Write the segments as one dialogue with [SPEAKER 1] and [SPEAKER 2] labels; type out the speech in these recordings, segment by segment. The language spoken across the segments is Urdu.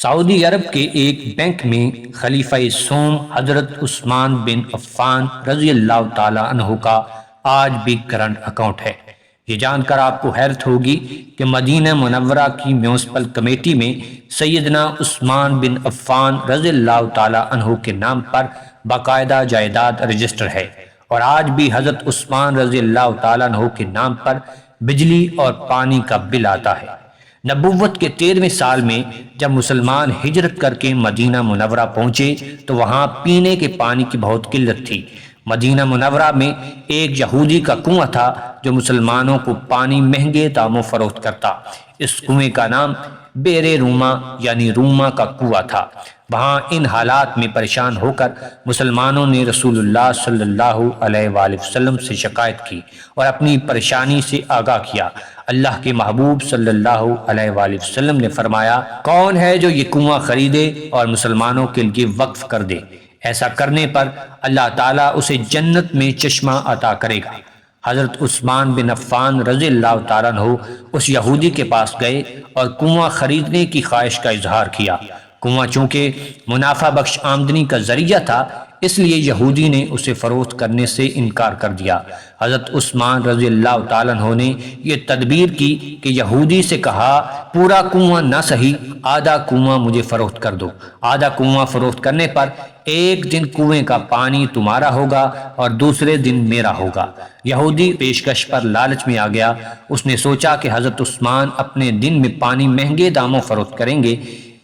[SPEAKER 1] سعودی عرب کے ایک بینک میں خلیفہ سوم حضرت عثمان بن عفان رضی اللہ تعالی عنہ کا آج بھی کرنٹ اکاؤنٹ ہے۔ یہ جان کر آپ کو حیرت ہوگی کہ مدینہ منورہ کی میونسپل کمیٹی میں سیدنا عثمان بن عفان رضی اللہ تعالی عنہ کے نام پر باقاعدہ جائیداد رجسٹر ہے، اور آج بھی حضرت عثمان رضی اللہ تعالی عنہ کے نام پر بجلی اور پانی کا بل آتا ہے۔ نبوت کے 13ویں سال میں جب مسلمان ہجرت کر کے مدینہ منورہ پہنچے تو وہاں پینے کے پانی کی بہت قلت تھی۔ مدینہ منورہ میں ایک یہودی کا کنواں تھا جو مسلمانوں کو پانی مہنگے داموں فروخت کرتا۔ اس کنویں کا نام بئر روما یعنی روما کا کنواں تھا۔ وہاں ان حالات میں پریشان ہو کر مسلمانوں نے رسول اللہ صلی اللہ علیہ وآلہ وسلم سے شکایت کی اور اپنی پریشانی سے آگاہ کیا۔ اللہ کے محبوب صلی اللہ علیہ وآلہ وسلم نے فرمایا، کون ہے جو یہ کنواں خریدے اور مسلمانوں کے لیے وقف کر دے؟ ایسا کرنے پر اللہ تعالیٰ اسے جنت میں چشمہ عطا کرے گا۔ حضرت عثمان بن عفان رضی اللہ تعالیٰ عنہ اس یہودی کے پاس گئے اور کنواں خریدنے کی خواہش کا اظہار کیا۔ کنواں چونکہ منافع بخش آمدنی کا ذریعہ تھا، اس لیے یہودی نے اسے فروخت کرنے سے انکار کر دیا۔ حضرت عثمان رضی اللہ تعالیٰ عنہ نے یہ تدبیر کی کہ یہودی سے کہا، پورا کنواں نہ سہی، آدھا کنواں مجھے فروخت کر دو۔ آدھا کنواں فروخت کرنے پر ایک دن کنویں کا پانی تمہارا ہوگا اور دوسرے دن میرا ہوگا۔ یہودی پیشکش پر لالچ میں آ گیا۔ اس نے سوچا کہ حضرت عثمان اپنے دن میں پانی مہنگے داموں فروخت کریں گے،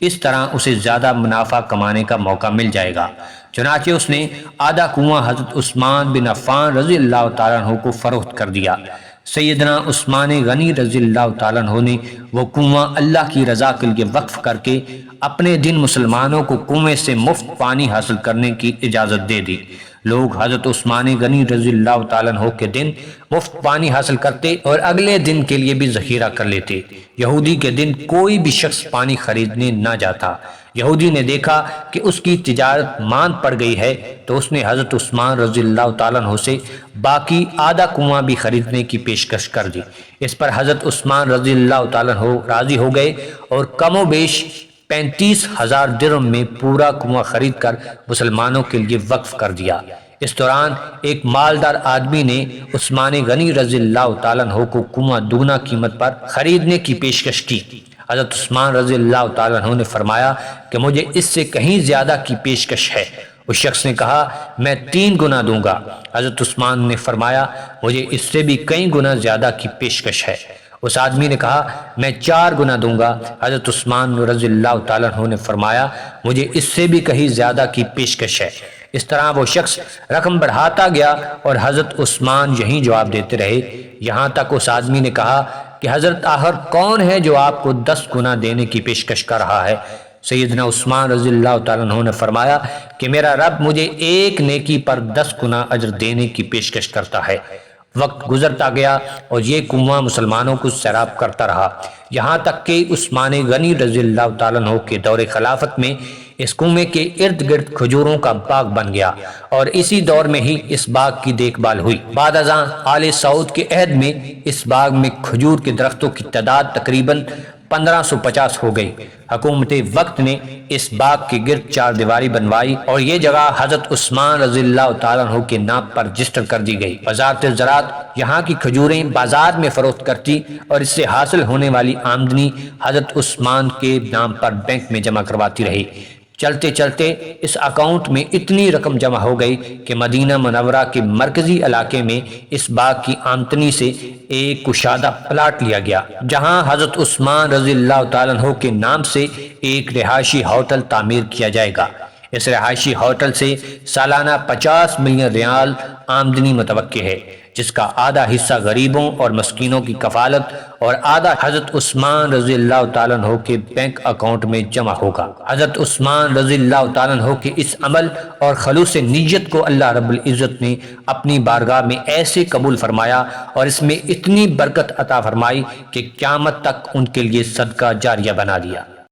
[SPEAKER 1] اس طرح اسے زیادہ منافع کمانے کا موقع مل جائے گا۔ چنانچہ اس نے آدھا کنواں حضرت عثمان بن عفان رضی اللہ تعالیٰ عنہ کو فروخت کر دیا۔ سیدنا عثمان غنی رضی اللہ تعالیٰ عنہ نے وہ کنواں اللہ کی رضا کے لیے وقف کر کے اپنے دن مسلمانوں کو کنویں سے مفت پانی حاصل کرنے کی اجازت دے دی۔ لوگ حضرت عثمان غنی رضی اللہ تعالیٰ عنہ کے دن مفت پانی حاصل کرتے اور اگلے دن کے لیے بھی ذخیرہ کر لیتے۔ یہودی کے دن کوئی بھی شخص پانی خریدنے نہ جاتا۔ یہودی نے دیکھا کہ اس کی تجارت ماند پڑ گئی ہے تو اس نے حضرت عثمان رضی اللہ تعالیٰ عنہ سے باقی آدھا کنواں بھی خریدنے کی پیشکش کر دی۔ اس پر حضرت عثمان رضی اللہ تعالیٰ عنہ راضی ہو گئے اور کم و بیش 35,000 درہم میں پورا کنواں خرید کر مسلمانوں کے لیے وقف کر دیا۔ اس دوران ایک مالدار آدمی نے عثمان غنی رضی اللہ تعالیٰ عنہ کو کنواں دگنا قیمت پر خریدنے کی پیشکش کی۔ حضرت عثمان رضی اللہ تعالیٰ عنہ نے فرمایا کہ مجھے اس سے کہیں زیادہ کی پیشکش ہے۔ اس شخص نے کہا، میں 3 گنا دوں گا۔ حضرت عثمان نے فرمایا، مجھے اس سے بھی کئی گنا زیادہ کی پیشکش ہے۔ اس آدمی نے کہا، میں 4 گنا دوں گا۔ حضرت عثمان رضی اللہ تعالیٰ عنہ نے فرمایا، مجھے اس سے بھی کہیں زیادہ کی پیشکش ہے۔ اس طرح وہ شخص رقم بڑھاتا گیا اور حضرت عثمان یہی جواب دیتے رہے، یہاں تک اس آدمی نے کہا کہ حضرت آخر کون ہے جو آپ کو 10 گنا دینے کی پیشکش کر رہا ہے؟ سیدنا عثمان رضی اللہ تعالیٰ عنہ نے فرمایا کہ میرا رب مجھے ایک نیکی پر 10 گنا اجر دینے کی پیشکش کرتا ہے۔ وقت گزرتا گیا اور یہ کنواں مسلمانوں کو سیراب کرتا رہا، یہاں تک کہ عثمان غنی رضی اللہ تعالیٰ عنہ کے دور خلافت میں اس کنویں کے ارد گرد کھجوروں کا باغ بن گیا، اور اسی دور میں ہی اس باغ کی دیکھ بھال ہوئی۔ بعد ازاں آل سعود کے عہد میں اس باغ میں کھجور کے درختوں کی تعداد تقریباً 1550 ہو گئی۔ حکومت وقت نے اس باغ کے گرد 4 دیواری بنوائی اور یہ جگہ حضرت عثمان رضی اللہ تعالیٰ عنہ کے نام پر رجسٹر کر دی گئی۔ وزارت زراعت یہاں کی کھجوریں بازار میں فروخت کرتی اور اس سے حاصل ہونے والی آمدنی حضرت عثمان کے نام پر بینک میں جمع کرواتی رہی۔ چلتے چلتے اس اکاؤنٹ میں اتنی رقم جمع ہو گئی کہ مدینہ منورہ کے مرکزی علاقے میں اس باغ کی آمدنی سے ایک کشادہ پلاٹ لیا گیا، جہاں حضرت عثمان رضی اللہ تعالیٰ عنہ کے نام سے ایک رہائشی ہوٹل تعمیر کیا جائے گا۔ اس رہائشی ہوٹل سے سالانہ 50 ملین ریال آمدنی متوقع ہے، جس کا آدھا حصہ غریبوں اور مسکینوں کی کفالت اور آدھا حضرت عثمان رضی اللہ تعالیٰ عنہ کے بینک اکاؤنٹ میں جمع ہوگا۔ حضرت عثمان رضی اللہ تعالیٰ عنہ کے اس عمل اور خلوص نیت کو اللہ رب العزت نے اپنی بارگاہ میں ایسے قبول فرمایا اور اس میں اتنی برکت عطا فرمائی کہ قیامت تک ان کے لیے صدقہ جاریہ بنا دیا۔